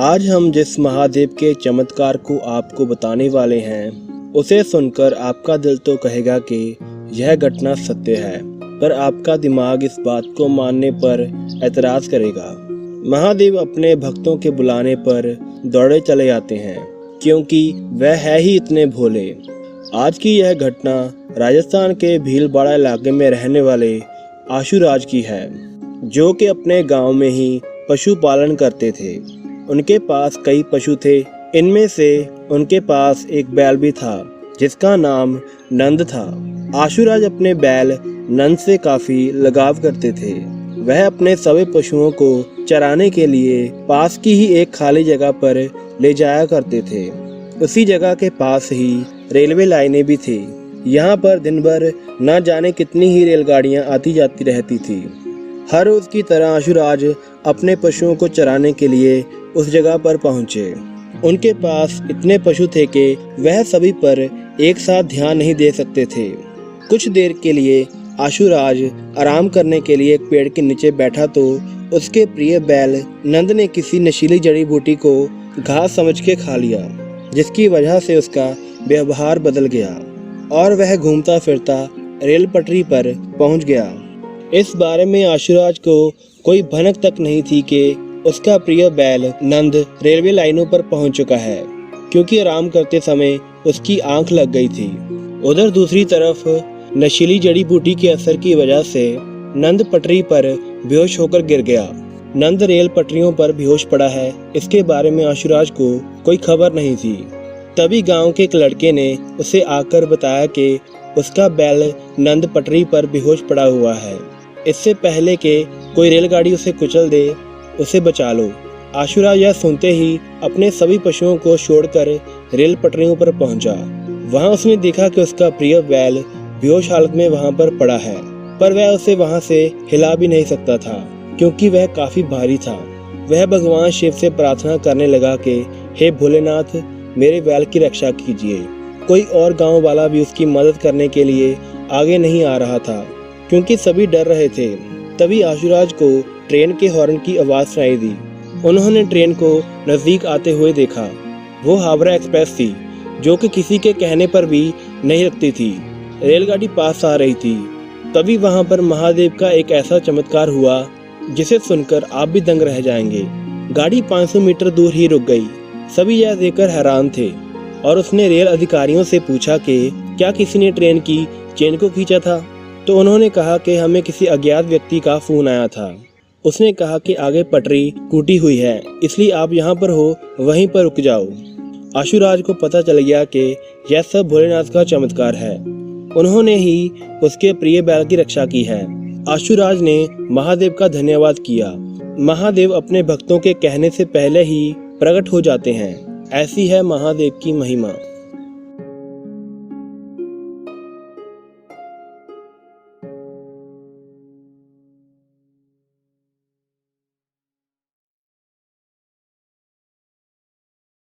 आज हम जिस महादेव के चमत्कार को आपको बताने वाले हैं, उसे सुनकर आपका दिल तो कहेगा कि यह घटना सत्य है, पर आपका दिमाग इस बात को मानने पर एतराज करेगा। महादेव अपने भक्तों के बुलाने पर दौड़े चले आते हैं, क्योंकि वह है ही इतने भोले। आज की यह घटना राजस्थान के भीलवाड़ा इलाके में रहने वाले आशुराज की है, जो कि अपने गांव में ही पशुपालन करते थे। उनके पास कई पशु थे। इनमें से उनके पास एक बैल भी था, जिसका नाम नंद था। आशुराज अपने बैल नंद से काफी लगाव करते थे। वह अपने सभी पशुओं को चराने के लिए पास की ही एक खाली जगह पर ले जाया करते थे। उसी जगह के पास ही रेलवे लाइनें भी थी। यहाँ पर दिन भर न जाने कितनी ही रेलगाड़ियाँ आती जाती रहती थी। हर रोज की तरह आशुराज अपने पशुओं को चराने के लिए उस जगह पर पहुंचे। उनके पास इतने पशु थे कि वह सभी पर एक साथ ध्यान नहीं दे सकते थे। कुछ देर के लिए आशुराज आराम करने के लिए एक पेड़ के नीचे बैठा तो उसके प्रिय बैल नंद ने किसी नशीली जड़ी बूटी को घास समझ के खा लिया, जिसकी वजह से उसका व्यवहार बदल गया और वह घूमता फिरता रेल पटरी पर पहुंच गया। इस बारे में आशुराज को कोई भनक तक नहीं थी कि उसका प्रिय बैल नंद रेलवे लाइनों पर पहुंच चुका है, क्योंकि आराम करते समय उसकी आंख लग गई थी। उधर दूसरी तरफ नशीली जड़ी बूटी के असर की वजह से नंद पटरी पर बेहोश होकर गिर गया। नंद रेल पटरियों पर बेहोश पड़ा है, इसके बारे में आशुराज को कोई खबर नहीं थी। तभी गांव के एक लड़के ने उसे आकर बताया कि उसका बैल नंद पटरी पर बेहोश पड़ा हुआ है। इससे पहले कि कोई रेलगाड़ी उसे कुचल दे, उसे बचा लो। आशुराज यह सुनते ही अपने सभी पशुओं को छोड़कर रेल पटरियों पर पहुंचा। वहां उसने देखा कि उसका प्रिय बैल बेहोश हालत में वहां पर पड़ा है, पर वह उसे वहां से हिला भी नहीं सकता था, क्योंकि वह काफी भारी था। वह भगवान शिव से प्रार्थना करने लगा कि हे भोलेनाथ, मेरे बैल की रक्षा कीजिए। कोई और गाँव वाला भी उसकी मदद करने के लिए आगे नहीं आ रहा था, क्योंकि सभी डर रहे थे। तभी आशुराज को ट्रेन के हॉर्न की आवाज सुनाई दी। उन्होंने ट्रेन को नजदीक आते हुए देखा। वो हावड़ा एक्सप्रेस थी, जो कि किसी के कहने पर भी नहीं रुकती थी। रेलगाड़ी पास आ रही थी। तभी वहां पर महादेव का एक ऐसा चमत्कार हुआ जिसे सुनकर आप भी दंग रह जाएंगे। गाड़ी 500 मीटर दूर ही रुक गई। सभी यह देखकर हैरान थे और उसने रेल अधिकारियों से पूछा कि क्या किसी ने ट्रेन की चेन को खींचा था। तो उन्होंने कहा कि हमें किसी अज्ञात व्यक्ति का फोन आया था। उसने कहा कि आगे पटरी टूटी हुई है, इसलिए आप यहाँ पर हो, वहीं पर रुक जाओ। आशुराज को पता चल गया कि यह सब भोलेनाथ का चमत्कार है। उन्होंने ही उसके प्रिय बैल की रक्षा की है। आशुराज ने महादेव का धन्यवाद किया। महादेव अपने भक्तों के कहने से पहले ही प्रकट हो जाते हैं। ऐसी है महादेव की महिमा।